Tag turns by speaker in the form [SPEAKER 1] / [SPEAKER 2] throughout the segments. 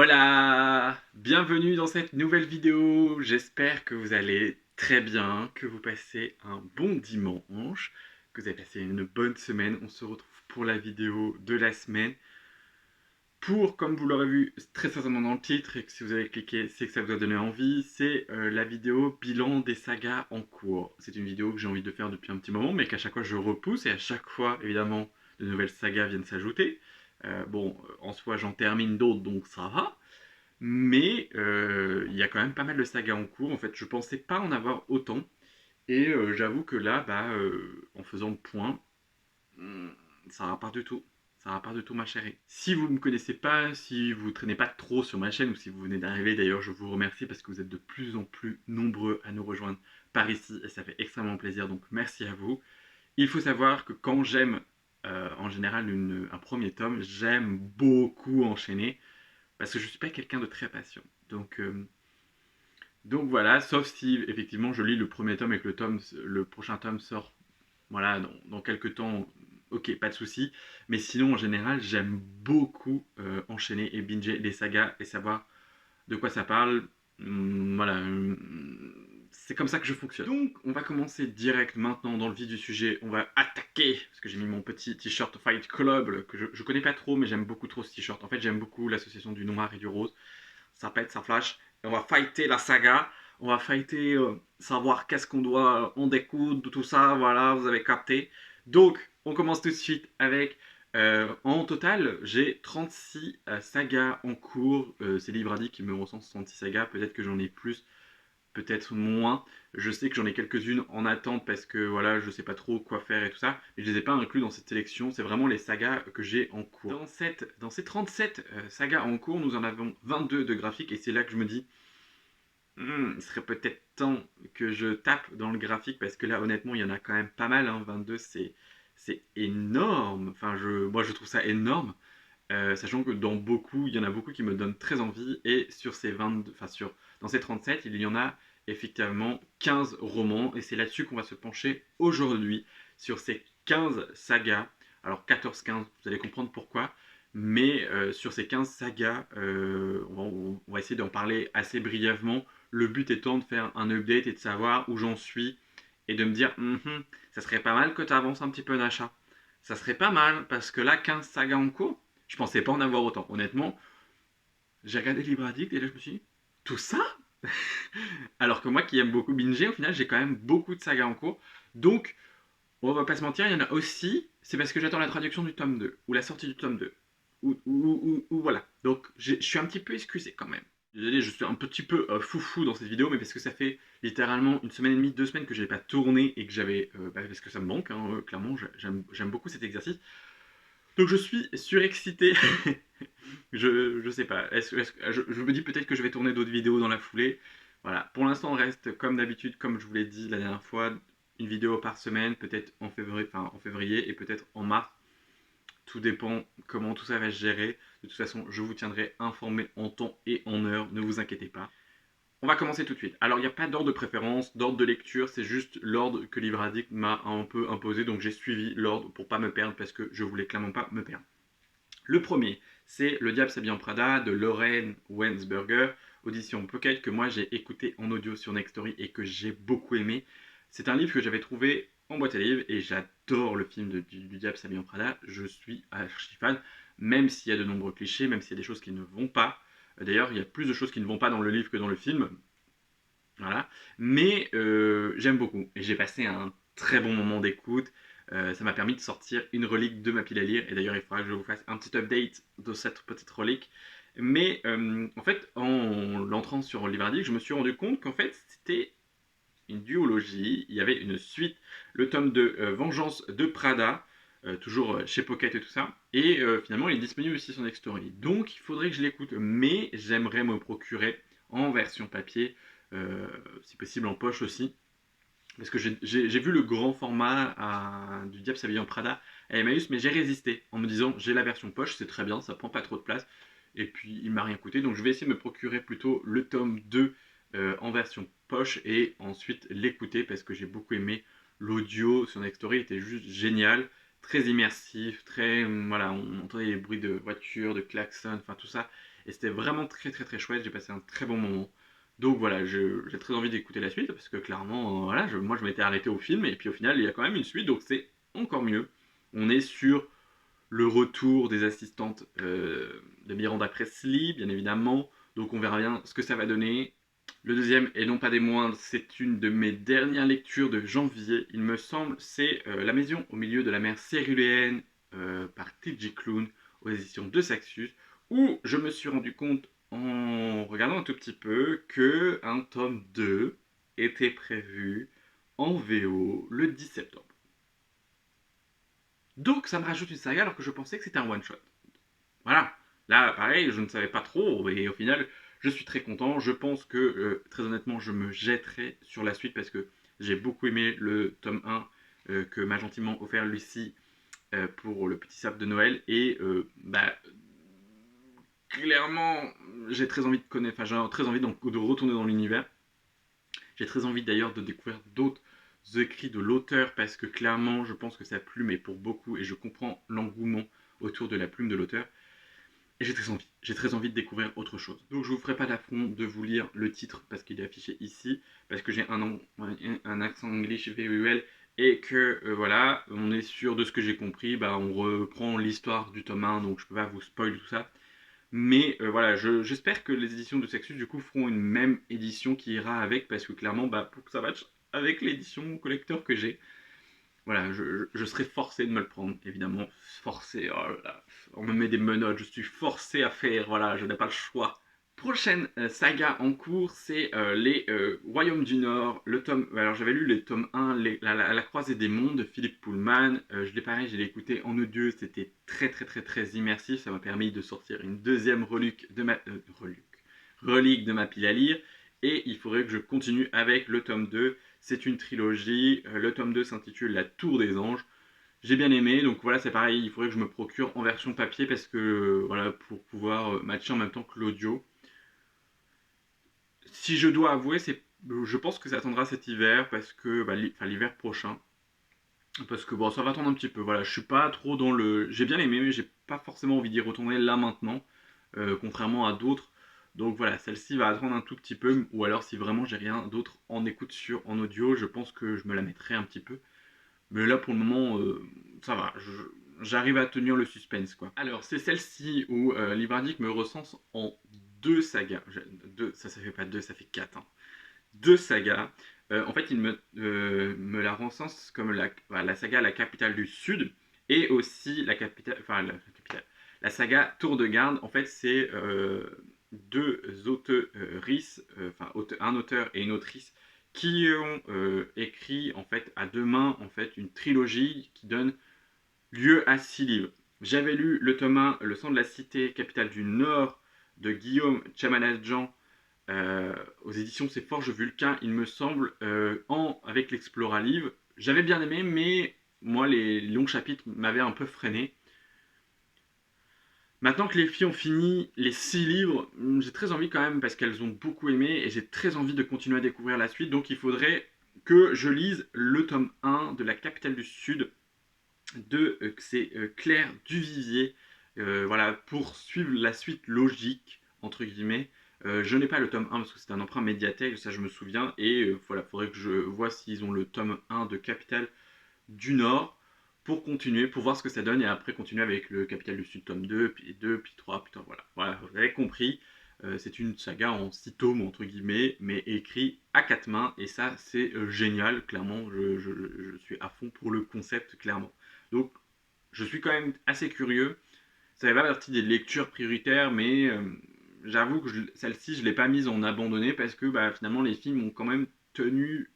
[SPEAKER 1] Hola! Bienvenue dans cette nouvelle vidéo. J'espère que vous allez très bien, que vous passez un bon dimanche, que vous avez passé une bonne semaine. On se retrouve pour la vidéo de la semaine. Pour, comme vous l'aurez vu très certainement dans le titre, et que si vous avez cliqué, c'est que ça vous a donné envie, c'est la vidéo bilan des sagas en cours. C'est une vidéo que j'ai envie de faire depuis un petit moment, mais qu'à chaque fois je repousse, et à chaque fois, évidemment, de nouvelles sagas viennent s'ajouter. En soi, j'en termine d'autres, donc ça va. Mais il y a quand même pas mal de sagas en cours. En fait, je pensais pas en avoir autant. Et j'avoue que là, en faisant le point, hmm, ça va pas du tout. Ça va pas du tout, ma chérie. Si vous me connaissez pas, si vous traînez pas trop sur ma chaîne, ou si vous venez d'arriver, d'ailleurs, je vous remercie parce que vous êtes de plus en plus nombreux à nous rejoindre par ici. Et ça fait extrêmement plaisir. Donc, merci à vous. Il faut savoir que quand j'aime, en général, un premier tome, j'aime beaucoup enchaîner parce que je suis pas quelqu'un de très patient. Donc, euh, donc voilà, sauf si effectivement je lis le premier tome et que le prochain tome sort voilà, dans quelques temps, ok, pas de souci. Mais sinon, en général, j'aime beaucoup enchaîner et binger les sagas et savoir de quoi ça parle. Voilà, c'est comme ça que je fonctionne. Donc, on va commencer direct maintenant dans le vif du sujet. On va attaquer, parce que j'ai mis mon petit t-shirt Fight Club, que je connais pas trop, mais j'aime beaucoup trop ce t-shirt. En fait, j'aime beaucoup l'association du noir et du rose. Ça pète, ça flash. Et on va fighter la saga. On va fighter, savoir qu'est-ce qu'on doit en découdre, tout ça. Voilà, vous avez capté. Donc, on commence tout de suite avec. En total, j'ai 36 sagas en cours. C'est Libradi qui me recense 36 sagas. Peut-être que j'en ai plus, peut-être moins. Je sais que j'en ai quelques-unes en attente parce que voilà, je sais pas trop quoi faire et tout ça. Mais je les ai pas inclus dans cette sélection. C'est vraiment les sagas que j'ai en cours. Dans ces 37 sagas en cours, nous en avons 22 de graphiques et c'est là que je me dis, il serait peut-être temps que je tape dans le graphique parce que là, honnêtement, il y en a quand même pas mal. 22, c'est énorme. Enfin, moi, je trouve ça énorme. Sachant que il y en a beaucoup qui me donnent très envie. Et sur ces 22, dans ces 37, il y en a effectivement 15 romans. Et c'est là-dessus qu'on va se pencher aujourd'hui, sur ces 15 sagas. Alors 14-15, vous allez comprendre pourquoi. Mais sur ces 15 sagas, on va essayer d'en parler assez brièvement. Le but étant de faire un update et de savoir où j'en suis. Et de me dire, ça serait pas mal que tu avances un petit peu d'achat. Ça serait pas mal, parce que là, 15 sagas en cours, je pensais pas en avoir autant. Honnêtement, j'ai regardé Libre Addict et là je me suis dit, tout ça? Alors que moi qui aime beaucoup binger, au final j'ai quand même beaucoup de sagas en cours. Donc, on va pas se mentir, il y en a aussi, c'est parce que j'attends la traduction du tome 2, ou la sortie du tome 2. Ou voilà. Donc je suis un petit peu excusé quand même. Désolé, je suis un petit peu foufou dans cette vidéo, mais parce que ça fait littéralement une semaine et demie, 2 semaines que je n'ai pas tourné et que j'avais. Parce que ça me manque, hein, clairement, j'aime beaucoup cet exercice. Donc je suis surexcité. Je sais pas. Je me dis peut-être que je vais tourner d'autres vidéos dans la foulée. Voilà. Pour l'instant, on reste comme d'habitude, comme je vous l'ai dit la dernière fois, une vidéo par semaine, peut-être en février et peut-être en mars. Tout dépend comment tout ça va se gérer. De toute façon, je vous tiendrai informé en temps et en heure, ne vous inquiétez pas. On va commencer tout de suite. Alors, il n'y a pas d'ordre de préférence, d'ordre de lecture, c'est juste l'ordre que Livre Addict m'a un peu imposé, donc j'ai suivi l'ordre pour pas me perdre parce que je voulais clairement pas me perdre. Le premier, c'est Le Diable s'habille en Prada de Lorraine Wensberger, audition Pocket, que moi j'ai écouté en audio sur Nextory et que j'ai beaucoup aimé. C'est un livre que j'avais trouvé en boîte à livres et j'adore le film du Diable s'habille en Prada. Je suis archi fan, même s'il y a de nombreux clichés, même s'il y a des choses qui ne vont pas. D'ailleurs, il y a plus de choses qui ne vont pas dans le livre que dans le film. Voilà. Mais j'aime beaucoup et j'ai passé un très bon moment d'écoute. Ça m'a permis de sortir une relique de ma pile à lire. Et d'ailleurs, il faudra que je vous fasse un petit update de cette petite relique. Mais en fait, en l'entrant sur Librairie, je me suis rendu compte qu'en fait, c'était une duologie. Il y avait une suite, le tome de Vengeance de Prada, toujours chez Pocket et tout ça. Et finalement, il est disponible aussi sur Nextory. Donc, il faudrait que je l'écoute. Mais j'aimerais me procurer en version papier, si possible en poche aussi. Parce que j'ai vu le grand format du Diable s'habille en Prada à Emmaüs, mais j'ai résisté en me disant j'ai la version poche, c'est très bien, ça prend pas trop de place. Et puis il m'a rien coûté, donc je vais essayer de me procurer plutôt le tome 2 en version poche et ensuite l'écouter parce que j'ai beaucoup aimé l'audio sur Nextory, était juste génial, très immersif, très voilà, on entendait les bruits de voitures, de klaxons, enfin tout ça et c'était vraiment très très très chouette, j'ai passé un très bon moment. Donc voilà, j'ai très envie d'écouter la suite, parce que clairement, voilà, moi je m'étais arrêté au film, et puis au final, il y a quand même une suite, donc c'est encore mieux. On est sur le retour des assistantes de Miranda Presley, bien évidemment, donc on verra bien ce que ça va donner. Le deuxième, et non pas des moindres, c'est une de mes dernières lectures de janvier, il me semble, c'est La Maison au milieu de la mer Céruléenne par T.J. Klune aux éditions de Saxus, où je me suis rendu compte en regardant un tout petit peu que un tome 2 était prévu en VO le 10 septembre. Donc ça me rajoute une saga alors que je pensais que c'était un one-shot. Voilà. Là, pareil, je ne savais pas trop, et au final, je suis très content. Je pense que, très honnêtement, je me jetterai sur la suite parce que j'ai beaucoup aimé le tome 1 que m'a gentiment offert Lucie pour le petit sapin de Noël. Et bah, clairement, j'ai très envie de connaître, enfin, j'ai très envie de retourner dans l'univers. J'ai très envie d'ailleurs de découvrir d'autres écrits de l'auteur parce que clairement, je pense que sa plume est pour beaucoup et je comprends l'engouement autour de la plume de l'auteur. Et j'ai très envie de découvrir autre chose. Donc je vous ferai pas l'affront de vous lire le titre parce qu'il est affiché ici, parce que j'ai un accent anglais VUL et que voilà, on est sûr de ce que j'ai compris, bah, on reprend l'histoire du tome 1, donc je peux pas vous spoil tout ça. Mais voilà, j'espère que les éditions de Sexus du coup feront une même édition qui ira avec, parce que clairement, bah, pour que ça matche avec l'édition collector que j'ai, voilà, je serai forcé de me le prendre, évidemment. Forcé, oh là là, on me met des menottes, je suis forcé à faire, voilà, je n'ai pas le choix. Prochaine saga en cours, c'est les Royaumes du Nord, le tome. Alors j'avais lu les tomes 1, la croisée des mondes de Philippe Pullman. Je l'ai pareil, je l'ai écouté en audio, c'était très très très très immersif. Ça m'a permis de sortir une deuxième relique de ma pile à lire. Et il faudrait que je continue avec le tome 2. C'est une trilogie. Le tome 2 s'intitule La Tour des Anges. J'ai bien aimé, donc voilà, c'est pareil, il faudrait que je me procure en version papier parce que voilà, pour pouvoir matcher en même temps que l'audio. Si je dois avouer, je pense que ça attendra cet hiver parce que bah, l'hiver prochain, parce que bon, ça va attendre un petit peu. Voilà, je suis pas trop dans le. J'ai bien aimé, mais j'ai pas forcément envie d'y retourner là maintenant, contrairement à d'autres. Donc voilà, celle-ci va attendre un tout petit peu, ou alors si vraiment j'ai rien d'autre en écoute en audio, je pense que je me la mettrai un petit peu. Mais là pour le moment, ça va. J'arrive à tenir le suspense quoi. Alors c'est celle-ci où Libradic me recense en deux sagas. Ça fait pas deux, ça fait quatre. Hein. Deux sagas. En fait, il me la recense comme la saga La Capitale du Sud et aussi la saga Tour de Garde. En fait, c'est deux auteuristes, un auteur et une autrice qui ont écrit en fait à deux mains en fait une trilogie qui donne lieu à six livres. J'avais lu le tome 1, Le sang de la cité, capitale du Nord, de Guillaume Chamanadjan, aux éditions C'est Forges Vulcain, il me semble, avec l'Explora Livre. J'avais bien aimé, mais moi, les longs chapitres m'avaient un peu freiné. Maintenant que les filles ont fini les 6 livres, j'ai très envie quand même, parce qu'elles ont beaucoup aimé, et j'ai très envie de continuer à découvrir la suite, donc il faudrait que je lise le tome 1 de La Capitale du Sud, c'est Claire Duvivier, voilà, pour suivre la suite logique, entre guillemets. Je n'ai pas le tome 1 parce que c'est un emprunt médiathèque, ça je me souviens, et voilà, il faudrait que je vois s'ils ont le tome 1 de Capitale du Nord pour continuer, pour voir ce que ça donne, et après continuer avec le Capitale du Sud tome 2, puis 3, putain, voilà, vous avez compris. C'est une saga en 6 tomes, entre guillemets, mais écrit à quatre mains, et ça, c'est génial, clairement, je suis à fond pour le concept, clairement. Donc, je suis quand même assez curieux. Ça fait pas partie des lectures prioritaires, mais j'avoue que celle-ci, je ne l'ai pas mise en abandonné parce que bah, finalement, les films m'ont quand même tenu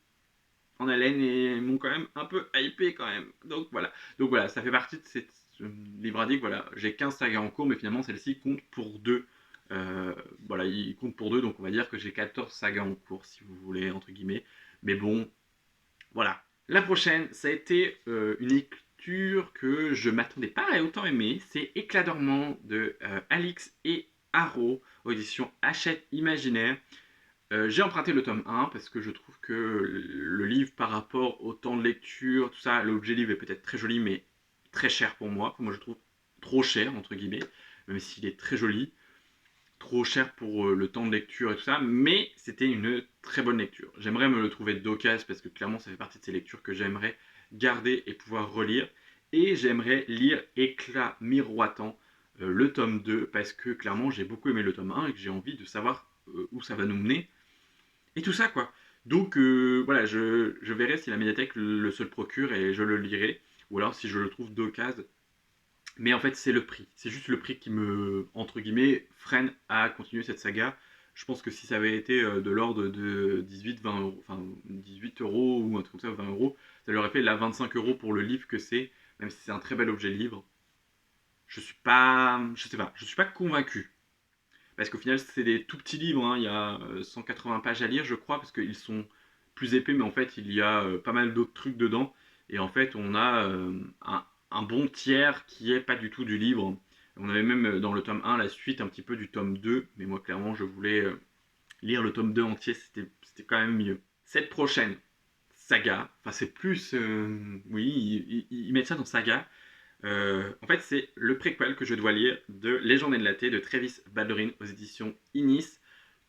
[SPEAKER 1] en haleine et m'ont quand même un peu hypé quand même. Donc voilà, ça fait partie de cette libradique. Voilà, j'ai 15 sagas en cours, mais finalement, celle-ci compte pour deux. Voilà, il compte pour deux, donc on va dire que j'ai 14 sagas en cours, si vous voulez, entre guillemets. Mais bon, voilà. La prochaine, ça a été une lecture que je m'attendais pas à autant aimer. C'est Éclat dormant de Alix et Haro, audition Hachette Imaginaire. J'ai emprunté le tome 1 parce que je trouve que le livre, par rapport au temps de lecture, tout ça, l'objet livre est peut-être très joli, mais très cher pour moi. Moi, je trouve trop cher, entre guillemets, même s'il est très joli. trop cher pour le temps de lecture et tout ça, mais c'était une très bonne lecture. J'aimerais me le trouver d'occasion parce que clairement ça fait partie de ces lectures que j'aimerais garder et pouvoir relire. Et j'aimerais lire Éclat miroitant, le tome 2, parce que clairement j'ai beaucoup aimé le tome 1 et que j'ai envie de savoir où ça va nous mener. Et tout ça quoi. Donc voilà, je verrai si la médiathèque se le procure et je le lirai. Ou alors si je le trouve d'occasion. Mais en fait, c'est le prix. C'est juste le prix qui me, entre guillemets, freine à continuer cette saga. Je pense que si ça avait été de l'ordre de 18-20 euros, enfin 18 euros ou un truc comme ça, 20 euros, ça leur aurait fait là 25 euros pour le livre que c'est, même si c'est un très bel objet livre. Je suis pas convaincu. Parce qu'au final, c'est des tout petits livres, hein. Il y a 180 pages à lire, je crois, parce qu'ils sont plus épais, mais en fait, il y a pas mal d'autres trucs dedans. Et en fait, on a un bon tiers qui est pas du tout du livre. On avait même dans le tome 1 la suite un petit peu du tome 2, mais moi, clairement, je voulais lire le tome 2 entier, c'était quand même mieux. Cette prochaine saga, enfin, c'est plus. Oui, ils mettent ça dans saga. En fait, c'est le préquel que je dois lire de Légende éclatée de Travis Baldwin aux éditions Inis,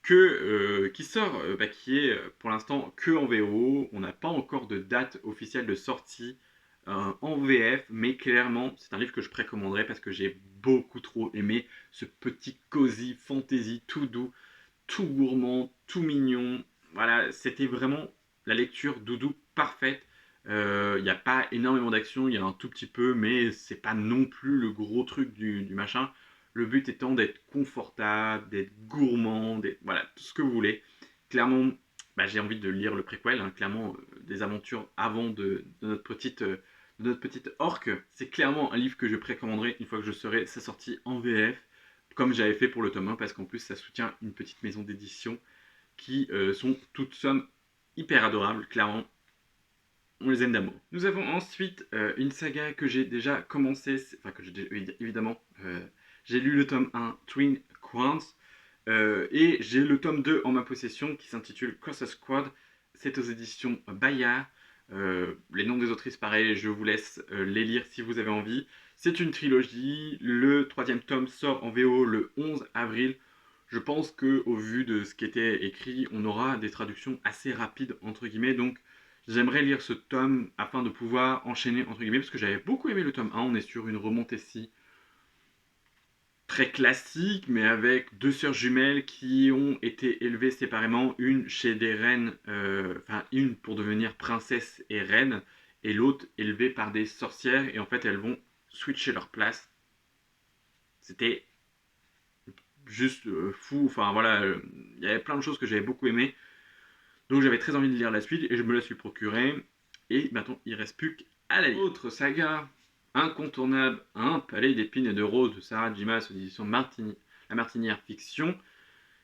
[SPEAKER 1] qui sort, qui est pour l'instant que en VO. On n'a pas encore de date officielle de sortie en VF, mais clairement, c'est un livre que je précommanderai parce que j'ai beaucoup trop aimé ce petit cosy fantasy tout doux, tout gourmand, tout mignon. Voilà, c'était vraiment la lecture doudou parfaite. Il n'y a pas énormément d'action, il y a un tout petit peu, mais c'est pas non plus le gros truc du machin. Le but étant d'être confortable, d'être gourmand, voilà, tout ce que vous voulez. Clairement, j'ai envie de lire le préquel, hein, clairement, des aventures avant de notre petite orque. C'est clairement un livre que je précommanderai une fois que je serai sa sortie en VF, comme j'avais fait pour le tome 1, parce qu'en plus ça soutient une petite maison d'édition qui sont toutes sommes hyper adorables, clairement on les aime d'amour. Nous avons ensuite une saga que j'ai déjà commencé, enfin que j'ai évidemment, j'ai lu le tome 1, Twin Crowns, et j'ai le tome 2 en ma possession qui s'intitule Cross Squad. C'est aux éditions Bayard. Les noms des autrices, pareil, je vous laisse les lire si vous avez envie. C'est une trilogie. Le troisième tome sort en VO le 11 avril. Je pense qu'au vu de ce qui était écrit, on aura des traductions assez rapides, entre guillemets. Donc, j'aimerais lire ce tome afin de pouvoir enchaîner, entre guillemets, parce que j'avais beaucoup aimé le tome 1. On est sur une remontée-ci très classique, mais avec deux sœurs jumelles qui ont été élevées séparément, une chez des reines, enfin une pour devenir princesse et reine, et l'autre élevée par des sorcières, et en fait elles vont switcher leur place. C'était juste fou, enfin voilà, il y avait plein de choses que j'avais beaucoup aimé, donc j'avais très envie de lire la suite, et je me la suis procurée, et maintenant il ne reste plus qu'à la lire. Autre saga incontournable, Un palais d'épines et de roses de Sarah J. Maas aux éditions La Martinière Fiction.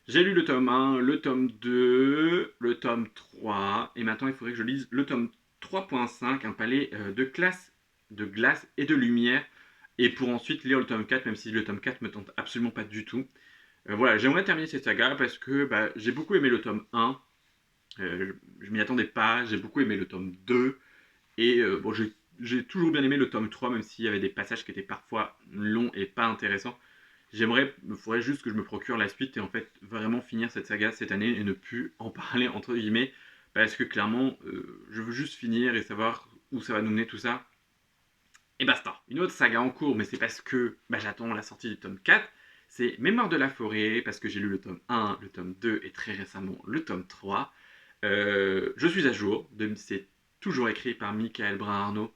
[SPEAKER 1] J'ai lu le tome 1, le tome 2, le tome 3, et maintenant il faudrait que je lise le tome 3.5, Un palais de glace et de lumière, et pour ensuite lire le tome 4, même si le tome 4 me tente absolument pas du tout. Voilà, j'aimerais terminer cette saga parce que j'ai beaucoup aimé le tome 1, je m'y attendais pas, j'ai beaucoup aimé le tome 2, et bon, j'ai toujours bien aimé le tome 3, même s'il y avait des passages qui étaient parfois longs et pas intéressants. Il faudrait juste que je me procure la suite et en fait vraiment finir cette saga cette année et ne plus en parler entre guillemets, parce que clairement, je veux juste finir et savoir où ça va nous mener tout ça. Et basta. Une autre saga en cours, mais c'est parce que j'attends la sortie du tome 4, c'est Mémoire de la forêt, parce que j'ai lu le tome 1, le tome 2 et très récemment le tome 3. Je suis à jour, c'est toujours écrit par Michael Brun-Arnaud,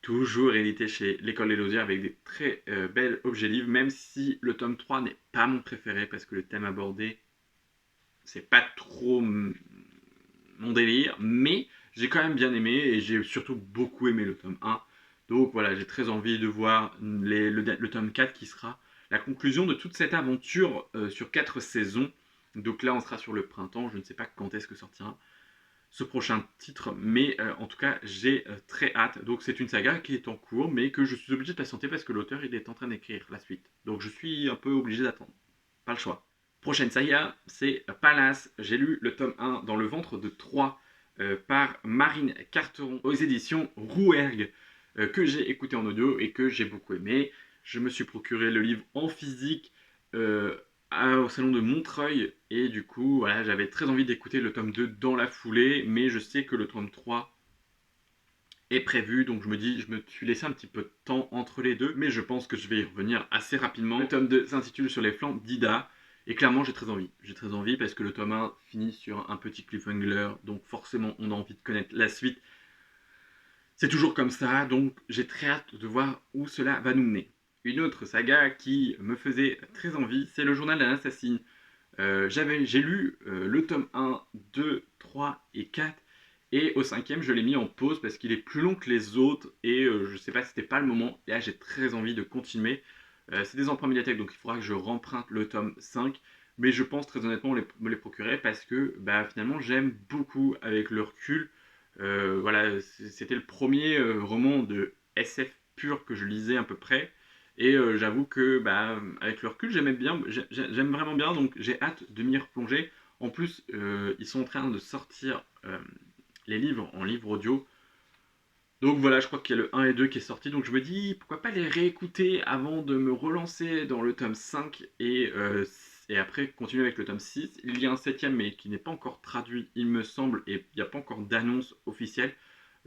[SPEAKER 1] toujours édité chez l'École des Losières avec des très belles objets livres, même si le tome 3 n'est pas mon préféré parce que le thème abordé, c'est pas trop mon délire, mais j'ai quand même bien aimé et j'ai surtout beaucoup aimé le tome 1. Donc voilà, j'ai très envie de voir le tome 4 qui sera la conclusion de toute cette aventure sur 4 saisons. Donc là, on sera sur le printemps, je ne sais pas quand est-ce que sortira ce prochain titre, mais en tout cas j'ai très hâte. Donc c'est une saga qui est en cours, mais que je suis obligé de patienter parce que l'auteur il est en train d'écrire la suite. Donc je suis un peu obligé d'attendre, pas le choix. Prochaine saga, c'est Palace. J'ai lu le tome 1 dans le ventre de Troie par Marine Carteron aux éditions Rouergue, que j'ai écouté en audio et que j'ai beaucoup aimé. Je me suis procuré le livre en physique au salon de Montreuil, et du coup, voilà, j'avais très envie d'écouter le tome 2 dans la foulée, mais je sais que le tome 3 est prévu, donc je me dis, je me suis laissé un petit peu de temps entre les deux, mais je pense que je vais y revenir assez rapidement. Le tome 2 s'intitule Sur les flancs d'Ida, et clairement j'ai très envie. J'ai très envie parce que le tome 1 finit sur un petit cliffhanger, donc forcément on a envie de connaître la suite. C'est toujours comme ça, donc j'ai très hâte de voir où cela va nous mener. Une autre saga qui me faisait très envie, c'est le journal d'un assassine. J'ai lu le tome 1, 2, 3 et 4, et au cinquième je l'ai mis en pause parce qu'il est plus long que les autres, et je sais pas, c'était pas le moment, et là j'ai très envie de continuer. C'est des emprunts médiathèques, donc il faudra que je remprunte le tome 5, mais je pense très honnêtement me les procurer parce que bah, finalement j'aime beaucoup avec le recul. Voilà, c'était le premier roman de SF pur que je lisais à peu près. Et j'avoue que bah, avec le recul, j'aime vraiment bien, donc j'ai hâte de m'y replonger. En plus, ils sont en train de sortir les livres en livre audio. Donc voilà, je crois qu'il y a le 1 et 2 qui est sorti. Donc je me dis, pourquoi pas les réécouter avant de me relancer dans le tome 5 et après continuer avec le tome 6. Il y a un septième, mais qui n'est pas encore traduit, il me semble, et il n'y a pas encore d'annonce officielle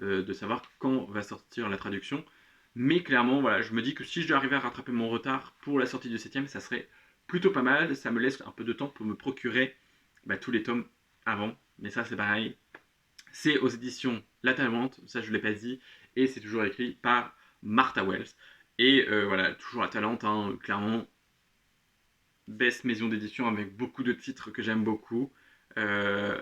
[SPEAKER 1] de savoir quand va sortir la traduction. Mais clairement, voilà, je me dis que si je dois arriver à rattraper mon retard pour la sortie du septième, ça serait plutôt pas mal. Ça me laisse un peu de temps pour me procurer bah, tous les tomes avant. Mais ça, c'est pareil. C'est aux éditions La Talente, ça je ne l'ai pas dit, et c'est toujours écrit par Martha Wells. Et voilà, toujours La Talente, hein, clairement, best maison d'édition avec beaucoup de titres que j'aime beaucoup. Euh,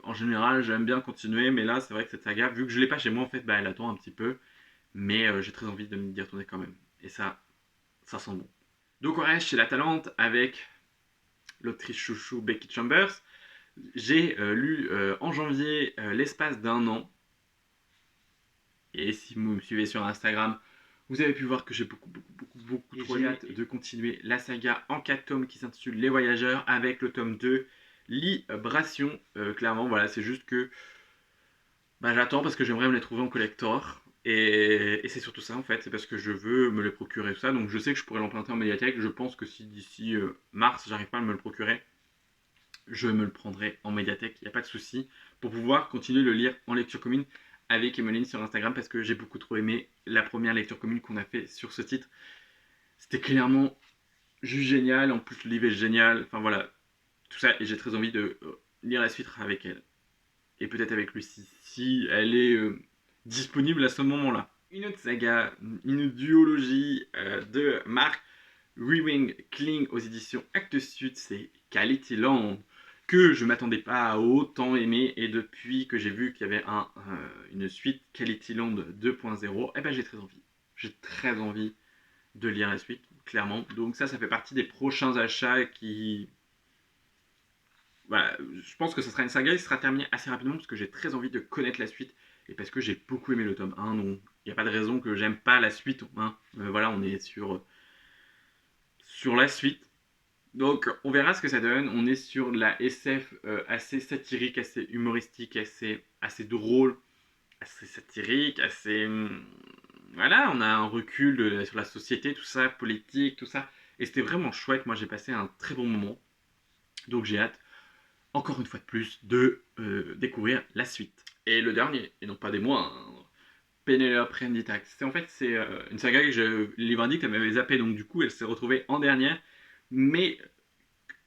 [SPEAKER 1] En général, j'aime bien continuer, mais là, c'est vrai que cette saga, vu que je ne l'ai pas chez moi, en fait, bah, elle attend un petit peu. Mais j'ai très envie de m'y retourner quand même. Et ça sent bon. Donc on reste chez La Talente avec l'autrice chouchou Becky Chambers. J'ai lu en janvier l'espace d'un an. Et si vous me suivez sur Instagram, vous avez pu voir que j'ai beaucoup trop hâte de continuer la saga en 4 tomes qui s'intitule Les Voyageurs avec le tome 2, Libration. Clairement, voilà, c'est juste que bah, j'attends parce que j'aimerais me les trouver en collector. Et c'est surtout ça en fait, c'est parce que je veux me les procurer tout ça. Donc je sais que je pourrais l'emprunter en médiathèque. Je pense que si d'ici mars, j'arrive pas à me le procurer, je me le prendrai en médiathèque, il n'y a pas de souci, pour pouvoir continuer de le lire en lecture commune avec Emeline sur Instagram, parce que j'ai beaucoup trop aimé la première lecture commune qu'on a fait sur ce titre. C'était clairement juste génial, en plus le livre est génial, enfin voilà, tout ça, et j'ai très envie de lire la suite avec elle. Et peut-être avec Lucie, si elle est disponible à ce moment-là. Une autre saga, une duologie de Marc Rewing Kling aux éditions Actes Sud, c'est Quality Land, que je ne m'attendais pas à autant aimer, et depuis que j'ai vu qu'il y avait une suite Quality Land 2.0, eh ben j'ai très envie. J'ai très envie de lire la suite, clairement. Donc ça fait partie des prochains achats qui... Voilà, je pense que ce sera une saga qui sera terminée assez rapidement parce que j'ai très envie de connaître la suite et parce que j'ai beaucoup aimé le tome 1, donc il n'y a pas de raison que j'aime pas la suite. Hein. Voilà, on est sur la suite. Donc on verra ce que ça donne. On est sur de la SF assez satirique, assez humoristique, assez drôle, assez satirique, assez... voilà, on a un recul sur la société, tout ça, politique, tout ça. Et c'était vraiment chouette. Moi j'ai passé un très bon moment. Donc j'ai hâte, encore une fois de plus, de découvrir la suite. Et le dernier, et non pas des mois, hein, Penelope Renditax. C'est une saga que Livre indique, elle m'avait zappé, donc du coup elle s'est retrouvée en dernière. Mais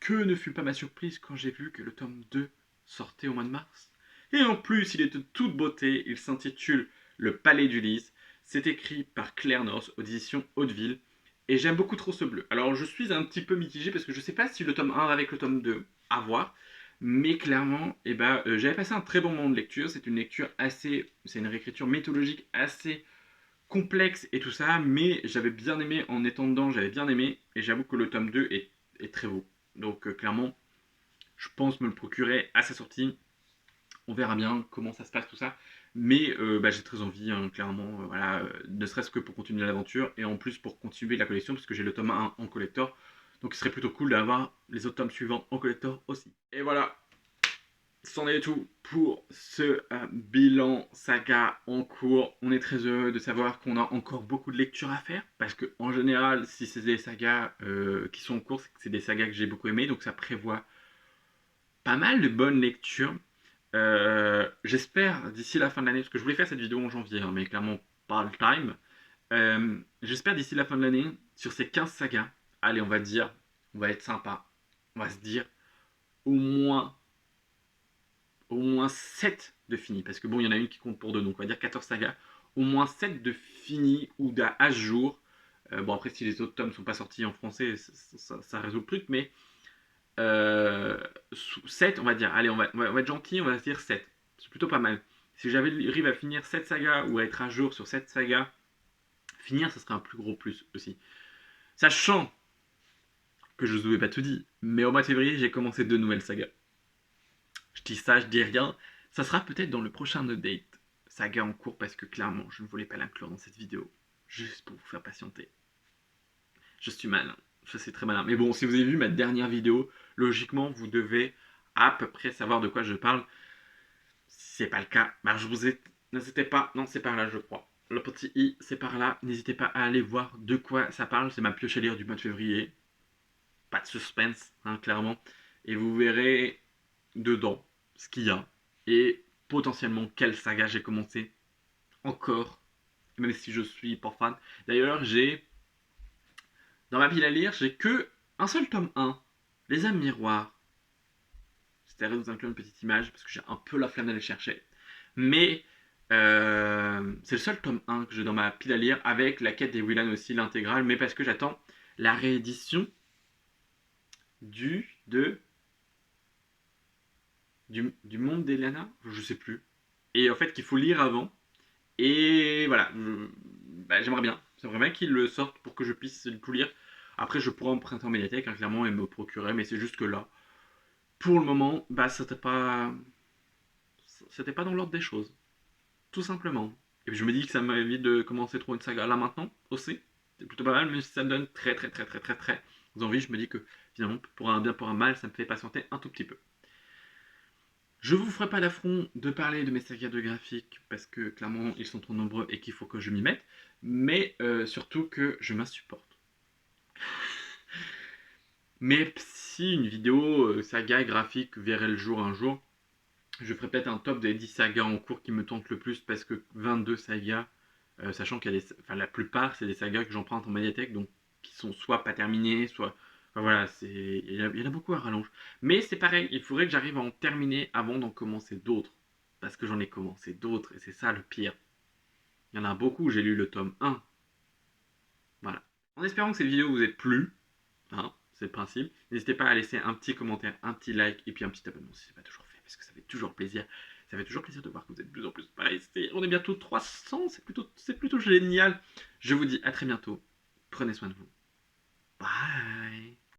[SPEAKER 1] que ne fut pas ma surprise quand j'ai vu que le tome 2 sortait au mois de mars. Et en plus, il est de toute beauté, il s'intitule Le Palais d'Ulysse. C'est écrit par Claire North aux éditions Hauteville. Et j'aime beaucoup trop ce bleu. Alors je suis un petit peu mitigé parce que je ne sais pas si le tome 1 va avec le tome 2, à voir. Mais clairement, j'avais passé un très bon moment de lecture. C'est une lecture c'est une réécriture mythologique assez complexe et tout ça. Mais j'avais bien aimé en étant dedans, j'avais bien aimé. Et j'avoue que le tome 2 est très beau. Donc clairement, je pense me le procurer à sa sortie. On verra bien comment ça se passe tout ça. Mais j'ai très envie, hein, clairement, voilà, ne serait-ce que pour continuer l'aventure et en plus pour continuer la collection, parce que j'ai le tome 1 en collector. Donc il serait plutôt cool d'avoir les autres tomes suivants en collector aussi. Et voilà, c'en est tout pour ce bilan saga en cours. On est très heureux de savoir qu'on a encore beaucoup de lectures à faire, parce que en général, si c'est des sagas qui sont en cours, c'est des sagas que j'ai beaucoup aimées, donc ça prévoit pas mal de bonnes lectures. J'espère d'ici la fin de l'année, parce que je voulais faire cette vidéo en janvier, hein, mais clairement pas le time. J'espère d'ici la fin de l'année, sur ces 15 sagas, allez, on va être sympa, on va se dire au moins, au moins 7 de finis, parce que bon, il y en a une qui compte pour deux, donc on va dire 14 sagas, au moins 7 de finis ou d'à jour. Bon, après, si les autres tomes sont pas sortis en français, ça résout le truc, mais 7, on va dire, allez, on va être gentil, on va se dire 7. C'est plutôt pas mal. Si j'arrive à finir 7 sagas ou à être à jour sur 7 sagas, finir, ça serait un plus gros plus aussi. Sachant que je vous ai pas tout dit, mais au mois de février, j'ai commencé 2 nouvelles sagas. Je dis ça, je dis rien. Ça sera peut-être dans le prochain update saga en cours parce que clairement, je ne voulais pas l'inclure dans cette vidéo. Juste pour vous faire patienter. Je suis malin. Je suis très malin. Mais bon, si vous avez vu ma dernière vidéo, logiquement, vous devez à peu près savoir de quoi je parle. Si c'est pas le cas, bah je vous ai... N'hésitez pas, non c'est par là je crois. Le petit i c'est par là, n'hésitez pas à aller voir de quoi ça parle, c'est ma pioche à lire du mois de février. Pas de suspense, hein, clairement. Et vous verrez dedans ce qu'il y a. Et potentiellement quelle saga j'ai commencé encore, même si je suis pas fan. D'ailleurs dans ma pile à lire, j'ai que un seul tome 1, Les âmes miroirs. C'était à vous inclure une petite image parce que j'ai un peu la flemme d'aller chercher. Mais c'est le seul tome 1 que j'ai dans ma pile à lire, avec la quête des Willan aussi, l'intégrale, mais parce que j'attends la réédition du, de, du monde d'Eliana, je sais plus. Et en fait, qu'il faut lire avant. Et voilà, bah, j'aimerais bien qu'il le sorte pour que je puisse tout lire. Après, je pourrais emprunter en médiathèque, hein, clairement, et me procurer, mais c'est juste que là, pour le moment, bah, c'était pas dans l'ordre des choses. Tout simplement. Et puis je me dis que ça m'évite de commencer trop une saga là maintenant aussi. C'est plutôt pas mal, mais si ça me donne très envie, je me dis que finalement, pour un bien, pour un mal, ça me fait patienter un tout petit peu. Je vous ferai pas l'affront de parler de mes sagas de graphiques parce que clairement ils sont trop nombreux et qu'il faut que je m'y mette, mais surtout que je m'insupporte. Mais si une vidéo saga graphique verrait le jour un jour, je ferai peut-être un top des 10 sagas en cours qui me tentent le plus parce que 22 sagas, sachant qu'il y a la plupart, c'est des sagas que j'emprunte en médiathèque, donc qui sont soit pas terminées, soit. Enfin voilà, il y en a beaucoup à rallonge. Mais c'est pareil, il faudrait que j'arrive à en terminer avant d'en commencer d'autres. Parce que j'en ai commencé d'autres et c'est ça le pire. Il y en a beaucoup, j'ai lu le tome 1. Voilà. En espérant que cette vidéo vous ait plu, hein, c'est le principe, n'hésitez pas à laisser un petit commentaire, un petit like et puis un petit abonnement si ce n'est pas toujours fait parce que ça fait toujours plaisir. Ça fait toujours plaisir de voir que vous êtes de plus en plus pareil. On est bientôt 300, c'est plutôt génial. Je vous dis à très bientôt. Prenez soin de vous. Bye.